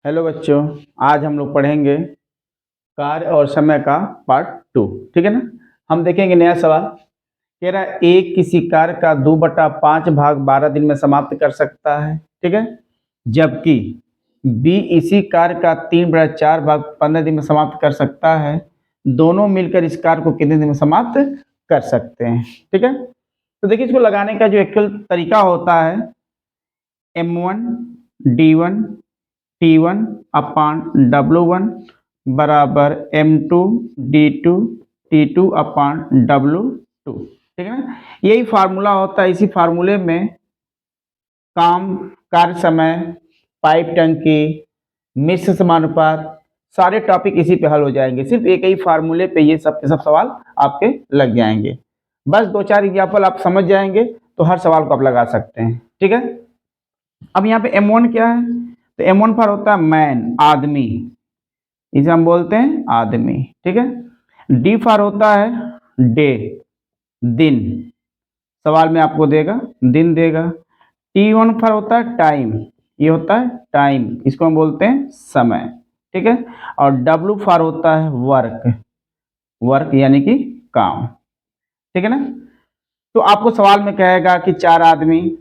Hello बच्चों, आज हम लोग पढ़ेंगे कार्य और समय का पार्ट 2। ठीक है ना। हम देखेंगे नया सवाल। कह रहा है ए किसी कार्य का 2/5 भाग 12 दिन में समाप्त कर सकता है। ठीक है। जबकि बी इसी कार्य का 3/4 भाग 15 दिन में समाप्त कर सकता है। दोनों मिलकर इस कार्य को कितने दिन में समाप्त कर सकते हैं। ठीक है। तो देखिए, इसको लगाने का जो एक्चुअल तरीका होता है, M1 D1 T1 अपान W1 बराबर M2 D2 T2 अपान W2। ठीक है ना। यही फार्मूला होता है। इसी फार्मूले में काम, कार्य समय, पाइप टंकी, मिश्र समानुपात, सारे टॉपिक इसी पे हल हो जाएंगे। सिर्फ एक ही फार्मूले पे ये सब के सब सवाल आपके लग जाएंगे। बस 2-4 एग्जाम्पल आप समझ जाएंगे तो हर सवाल को आप लगा सकते हैं। ठीक है। अब यहाँ पे M1 क्या है, तो M1 पर होता है मैन, आदमी, इसे हम बोलते हैं आदमी। ठीक है। डी फॉर होता है डे, दिन, सवाल में आपको देगा दिन देगा। T1 फॉर होता है टाइम, ये होता है टाइम, इसको हम बोलते हैं समय। ठीक है। और W फॉर होता है वर्क, वर्क यानी कि काम। ठीक है ना। तो आपको सवाल में कहेगा कि 4 आदमी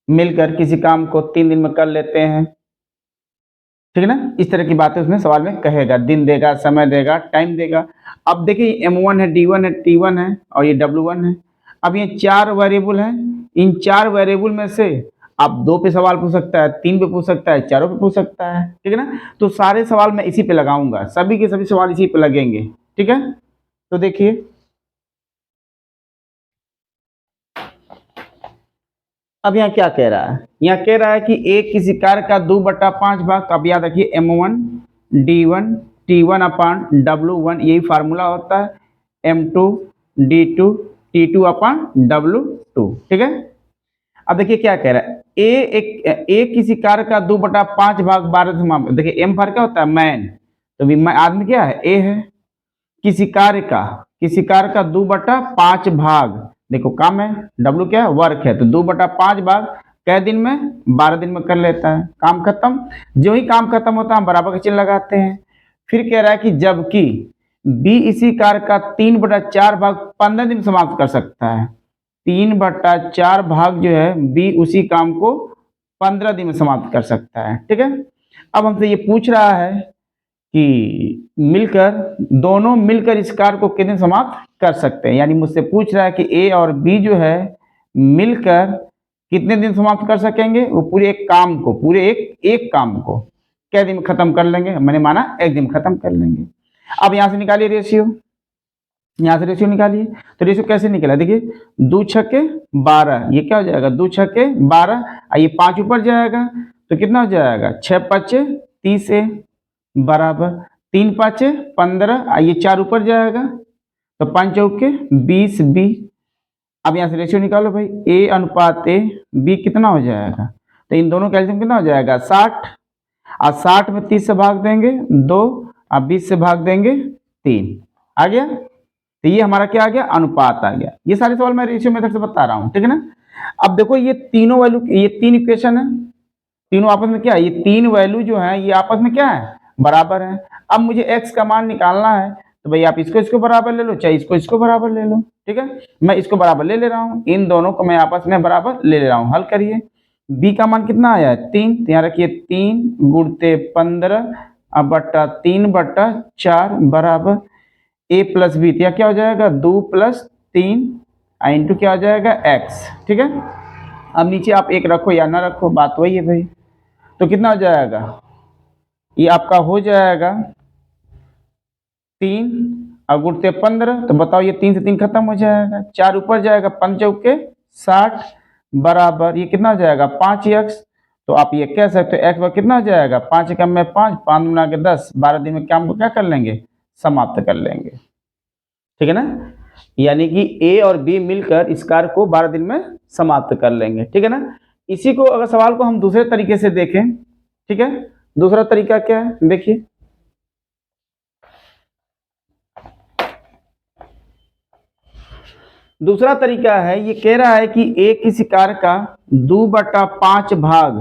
मिलकर किसी काम को 3 दिन में कर लेते हैं। ठीक है ना। इस तरह की बातें उसमें सवाल में कहेगा, दिन देगा, समय देगा, टाइम देगा। अब देखिए, M1 है, D1 है, T1 है और ये W1 है। अब ये 4 वेरिएबल हैं। इन 4 वेरिएबल में से आप 2 पे सवाल पूछ सकता है, 3 पे पूछ सकता है, 4 पे पूछ सकता है। ठीक है ना। तो सारे सवाल मैं इसी पे लगाऊंगा, सभी के सभी सवाल इसी पे लगेंगे। ठीक है। तो देखिए, अब यहाँ क्या कह रहा है, यहाँ कह रहा है कि एक किसी कार्य का 2/5 भाग, अब याद रखिए M1 D1 T1 अपान W1, यही फार्मूला होता है M2 D2 T2 अपान W2। ठीक है। अब देखिए क्या कह रहा है, एक किसी कार्य का 2/5 भाग 12 से समाप्त। देखिए M फॉर क्या होता है मैन, तो भी आदमी क्या है, ए है। किसी कार्य का 2/5 भाग, देखो काम है, W क्या है, वर्क है, तो 2/5 भाग कै दिन में, 12 दिन में कर लेता है। काम खत्म। जो ही काम खत्म होता है हम बराबर का चिन्ह लगाते हैं। फिर कह रहा है कि जबकि बी इसी कार्य का 3/4 भाग 15 दिन में समाप्त कर सकता है। 3/4 भाग जो है बी उसी काम को 15 दिन में समाप्त कर सकता है। ठीक है। अब हमसे ये पूछ रहा है कि दोनों मिलकर इस कार्य को कितने समाप्त कर सकते हैं। यानी मुझसे पूछ रहा है कि ए और बी जो है मिलकर कितने दिन समाप्त कर सकेंगे, वो पूरे एक काम को, पूरे एक काम को क्या दिन में खत्म कर लेंगे। मैंने माना एक दिन खत्म कर लेंगे। अब यहां से निकालिए रेशियो, यहां से रेशियो निकालिए। तो रेशियो कैसे निकला, देखिए 2 छक्के 12, ये क्या हो जाएगा 2 छक्के 12, ये 5 ऊपर जाएगा तो कितना हो जाएगा 6 5 30 बराबर 3 5 15, ये 4 ऊपर जाएगा तो 5 चौके 20 बी। अब यहाँ से रेशियो निकालो भाई, ए अनुपात ए, बी कितना हो जाएगा, तो इन दोनों का एलसीएम कितना हो जाएगा 60, और 60 में 30 से भाग देंगे 2, और 20 से भाग देंगे 3, आ गया। तो ये हमारा क्या आ गया, अनुपात आ गया। ये सारे सवाल मैं रेशियो मेथड से बता रहा हूँ। ठीक है ना। अब देखो ये तीनों वैल्यू, ये 3 इक्वेशन है, तीनों आपस में क्या है, ये 3 वैल्यू जो है ये आपस में क्या है, बराबर है। अब मुझे x का मान निकालना है, तो भाई आप इसको बराबर ले लो, चाहे इसको बराबर ले लो। ठीक है। मैं इसको बराबर ले रहा हूँ, इन दोनों को मैं आपस में बराबर ले रहा हूँ। हल करिए। b का मान कितना आया है 3, तो यहाँ रखिए 3 गुणते 15 अब बट्टा 3/4 बराबर a प्लस बी, तो क्या हो जाएगा 2 + 3 इंटू क्या हो जाएगा x। ठीक है। अब नीचे आप एक रखो या ना रखो, बात वही है भाई। तो कितना हो जाएगा, ये आपका हो जाएगा 3 और गुणते 15, तो बताओ ये 3 से 3 खत्म हो जाएगा, 4 ऊपर जाएगा, 5 चौके 60 बराबर ये कितना हो जाएगा 5x। तो आप ये कह सकते हो x पर कितना हो जाएगा 5 एकम में 5, 5 गुना के 10, 12 दिन में काम को क्या कर लेंगे, समाप्त कर लेंगे। ठीक है ना। यानी कि ए और बी मिलकर इस कार्य को 12 दिन में समाप्त कर लेंगे। ठीक है ना। इसी को अगर सवाल को हम दूसरे तरीके से देखें, ठीक है, दूसरा तरीका क्या है देखिए, दूसरा तरीका है, ये कह रहा है कि एक किसी कार्य का 2/5 भाग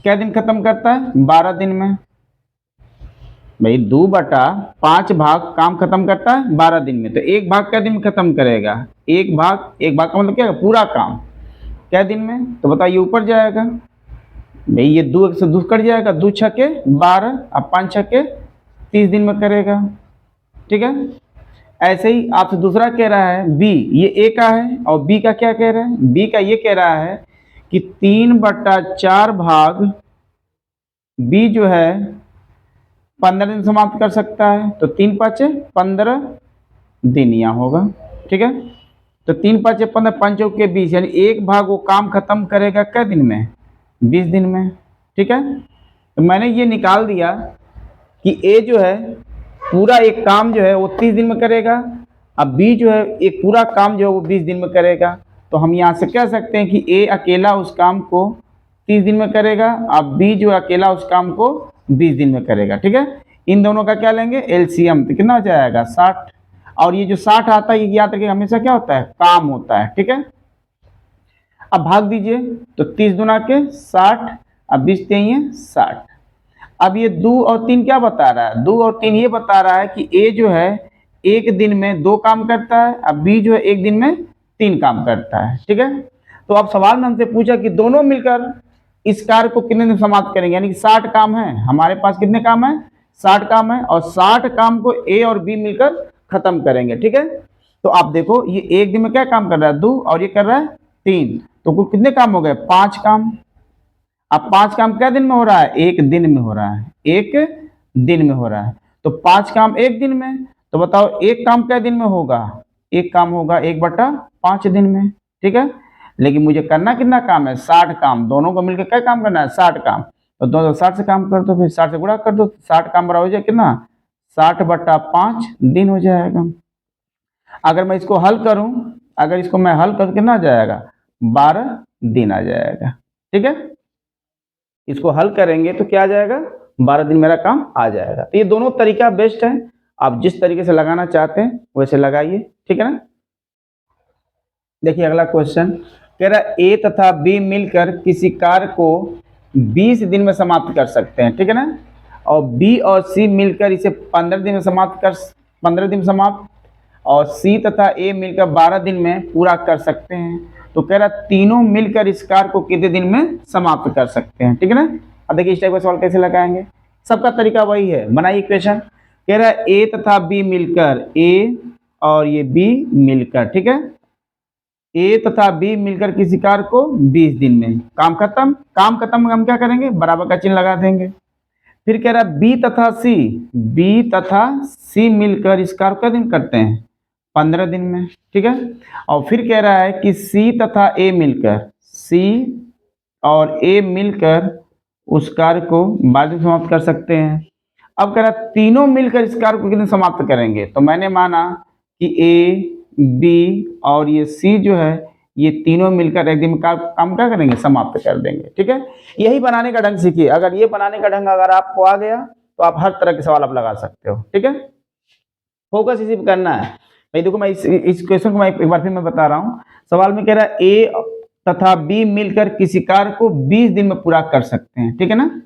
क्या दिन खत्म करता है? 12 दिन में। भाई 2/5 भाग काम खत्म करता है 12 दिन में, तो एक भाग क्या दिन में खत्म करेगा? एक भाग का मतलब क्या है? पूरा काम क्या दिन में? तो बताइए, ऊपर जाएगा भाई, ये 2 से 2 कट जाएगा, 2 छके 12, अब 5 छके 30 दिन में करेगा। ठीक है, ऐसे ही आपसे दूसरा कह रहा है बी, ये ए का है और बी का क्या कह रहा है? बी का ये कह रहा है कि 3/4 भाग बी जो है 15 दिन समाप्त कर सकता है, तो 3 5 15 दिन यहाँ होगा। ठीक है, तो 3 5 15, 5 के 20, यानी एक भाग वो काम खत्म करेगा क्या दिन में? 20 दिन में। ठीक है, तो मैंने ये निकाल दिया कि ए जो है पूरा एक काम जो है वो 30 दिन में करेगा, अब बी जो है एक पूरा काम जो है वो 20 दिन में करेगा। तो हम यहाँ से कह सकते हैं कि ए अकेला उस काम को 30 दिन में करेगा, अब बी जो अकेला उस काम को 20 दिन में करेगा। ठीक है, इन दोनों का क्या लेंगे? एलसीएम, तो कितना हो जाएगा? 60। और ये जो 60 आता है ये याद रखिए हमेशा क्या होता है? काम होता है। ठीक है, अब भाग दीजिए, तो 30 दूना के 60, अब 20 3 60। अब ये 2 और 3 क्या बता रहा है? 2 और 3 ये बता रहा है कि ए जो है एक दिन में 2 काम करता है, अब बी जो है एक दिन में 3 काम करता है। ठीक है, तो अब सवाल में हमसे पूछा कि दोनों मिलकर इस कार्य को कितने दिन समाप्त करेंगे, यानी कि 60 काम है हमारे पास। कितने काम है? 60 काम है, और 60 काम को ए और बी मिलकर खत्म करेंगे। ठीक है, तो आप देखो ये एक दिन में क्या काम कर रहा है? 2, और ये कर रहा है 3, तो कुल कितने काम हो गए? 5 काम। अब 5 काम क्या दिन में हो रहा है? एक दिन में हो रहा है, एक दिन में हो रहा है। तो 5 काम एक दिन में, तो बताओ एक काम क्या दिन में होगा? एक काम होगा 1/5 दिन में। ठीक है, लेकिन मुझे करना कितना काम है? 60 काम। दोनों को मिलकर क्या काम करना है? 60 काम। तो दोनों 60 से काम कर दो, फिर 60 से गुणा कर दो, 60 काम बराबर हो जाए कितना? 60/5 दिन हो जाएगा। अगर मैं इसको हल करूं, अगर इसको मैं हल कर कितना आ जाएगा? 12 दिन आ जाएगा। ठीक है, इसको हल करेंगे तो क्या आ जाएगा? 12 दिन मेरा काम आ जाएगा। तो ये दोनों तरीका बेस्ट है, आप जिस तरीके से लगाना चाहते हैं वैसे लगाइए। ठीक है ना। देखिए अगला क्वेश्चन कह रहा है ए तथा बी मिलकर किसी कार्य को 20 दिन में समाप्त कर सकते हैं। ठीक है ना, और बी और सी मिलकर इसे 15 दिन में समाप्त कर 15 दिन में समाप्त, और सी तथा ए मिलकर 12 दिन में पूरा कर सकते हैं। तो कह रहा तीनों मिलकर इस कार्य को कितने दिन में समाप्त कर सकते हैं। ठीक है ना। अब देखिए इस टाइप का सवाल कैसे लगाएंगे, सबका तरीका वही है। बनाइए इक्वेशन। कह रहा है ए तथा बी मिलकर, ए और ये बी मिलकर, ठीक है, ए तथा बी मिलकर किसी कार्य को 20 दिन में काम खत्म। काम खत्म हम क्या करेंगे? बराबर का चिन्ह लगा देंगे। फिर कह रहा है बी तथा सी मिलकर इस कार्य को दिन करते हैं 15 दिन में। ठीक है, और फिर कह रहा है कि सी तथा ए मिलकर, सी और ए मिलकर उस कार्य को 12 दिन समाप्त कर सकते हैं। अब कह रहा है तीनों मिलकर इस कार्य को कितने समाप्त करेंगे, तो मैंने माना कि ए बी और ये सी जो है ये तीनों मिलकर एक दिन में काम क्या करेंगे? समाप्त कर देंगे। ठीक है, यही बनाने का ढंग सीखिए। अगर ये बनाने का ढंग अगर आपको आ गया तो आप हर तरह के सवाल आप लगा सकते हो। ठीक है, फोकस इसी पे करना है। भाई देखो मैं इस क्वेश्चन को मैं एक बार फिर मैं बता रहा हूँ। सवाल में कह रहा है ए तथा बी मिलकर किसी कार्य को 20 दिन में पूरा कर सकते हैं। ठीक है ना,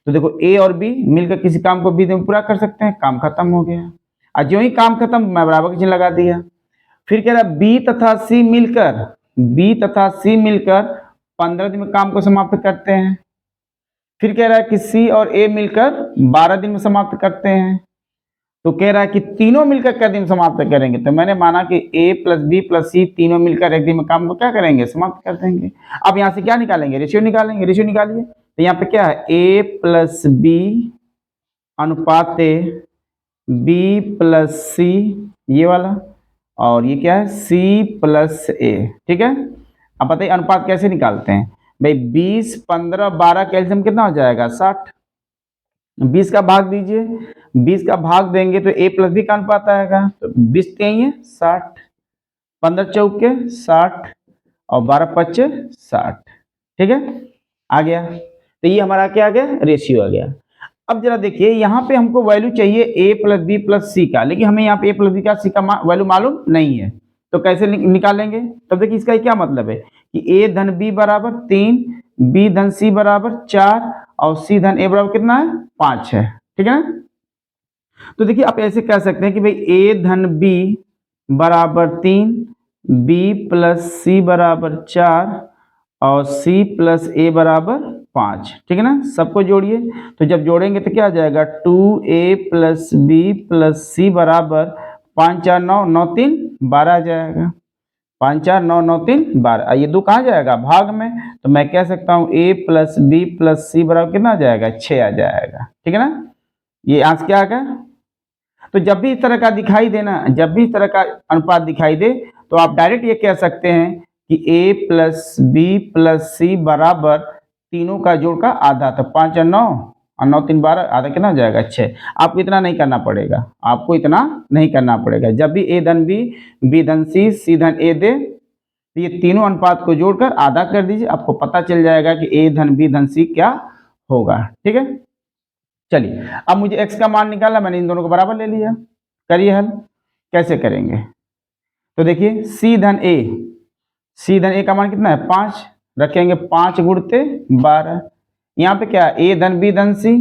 तो देखो ए और बी मिलकर किसी काम को 20 दिन में पूरा कर सकते हैं, काम खत्म हो गया। और जो ही काम खत्म मैं बराबर का चिन्ह लगा दिया। फिर कह रहा है बी तथा सी मिलकर 15 दिन में काम को समाप्त करते हैं। फिर कह रहा है कि सी और ए मिलकर 12 दिन में समाप्त करते हैं। तो कह रहा है कि तीनों मिलकर क्या दिन समाप्त करेंगे, तो मैंने माना कि ए प्लस बी प्लस सी तीनों मिलकर एक दिन में काम को क्या करेंगे? समाप्त कर देंगे। अब यहाँ से क्या निकालेंगे? रेशियो निकालेंगे। रेशियो निकालिए, तो यहाँ पे क्या है? ए प्लस बी अनुपात बी प्लस सी, ये वाला, और ये क्या है? सी प्लस ए। ठीक है, अब बताइए अनुपात कैसे निकालते हैं? भाई 20 15 12 कैल्शियम कितना हो जाएगा? 60। 20 का भाग दीजिए, 20 का भाग देंगे तो ए प्लस बी का अनुपात आएगा, तो 20 3 60, 15 चौके 60 और 12 5 60। ठीक है, आ गया। तो ये हमारा क्या आ गया? रेशियो आ गया। अब जरा देखिए यहाँ पे हमको वैल्यू चाहिए ए प्लस बी प्लस सी का, लेकिन हमें यहाँ पे ए प्लस बी का सी का वैल्यू मालूम नहीं है, तो कैसे निकालेंगे? तब देखिए इसका क्या मतलब है कि ए धन बी बराबर 3, बी धन सी बराबर 4 और सी धन ए बराबर कितना है 5 है, ठीक है ना। तो देखिए आप ऐसे कह सकते हैं कि भाई ए धन बी बराबर 3, बी प्लस सी बराबर 4 और सी प्लस ए बराबर 5, ठीक है ना। सबको जोड़िए, तो जब जोड़ेंगे तो क्या आ जाएगा 2a प्लस बी प्लस सी बराबर 5 4 9 9 3 12 आ जाएगा। 5 4 9 9 3 12, ये 2 कहाँ जाएगा भाग में, तो मैं कह सकता हूँ a प्लस बी प्लस सी बराबर कितना आ जाएगा 6 आ जाएगा, ठीक है ना। ये आंसर क्या आ गया। तो जब भी इस तरह का दिखाई देना, जब भी इस तरह का अनुपात दिखाई दे तो आप डायरेक्ट ये कह सकते हैं कि a प्लस बी प्लस सी बराबर तीनों का जोड़ का आधा, तो 5 और 9 और 9 3 12, आधा कितना हो जाएगा 6। आपको इतना नहीं करना पड़ेगा, आपको इतना नहीं करना पड़ेगा। जब भी a धन बी धन सी धन ए दे तो ये तीनों अनुपात को जोड़कर आधा कर दीजिए, आपको पता चल जाएगा कि a धन बी धन सी क्या होगा, ठीक है। चलिए अब मुझे x का मान निकालना, मैंने इन दोनों को बराबर ले लिया। करिए हल, कैसे करेंगे, तो देखिए सी धन ए का मान कितना है 5, रखेंगे 5 गुणते 12। यहाँ पे क्या ए धन बी धन सी,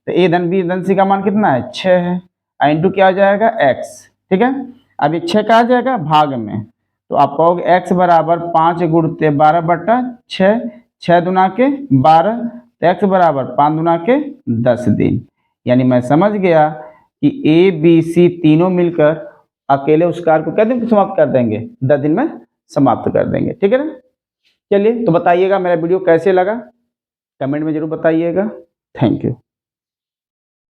तो ए धन बी धन सी का मान कितना है 6 है, इंटू क्या आ जाएगा x, ठीक है। अब ये 6 का आ जाएगा भाग में, तो आप कहोगे x बराबर 5 गुणते 12 बटा 6, 6 दुना के 12, तो x बराबर 5 दुना के 10 दिन। यानी मैं समझ गया कि ए बी सी तीनों मिलकर अकेले उस कार्य को कितने दिन में समाप्त कर देंगे, 10 दिन में समाप्त कर देंगे, ठीक है ना। चलिए तो बताइएगा मेरा वीडियो कैसे लगा, कमेंट में जरूर बताइएगा। Thank you.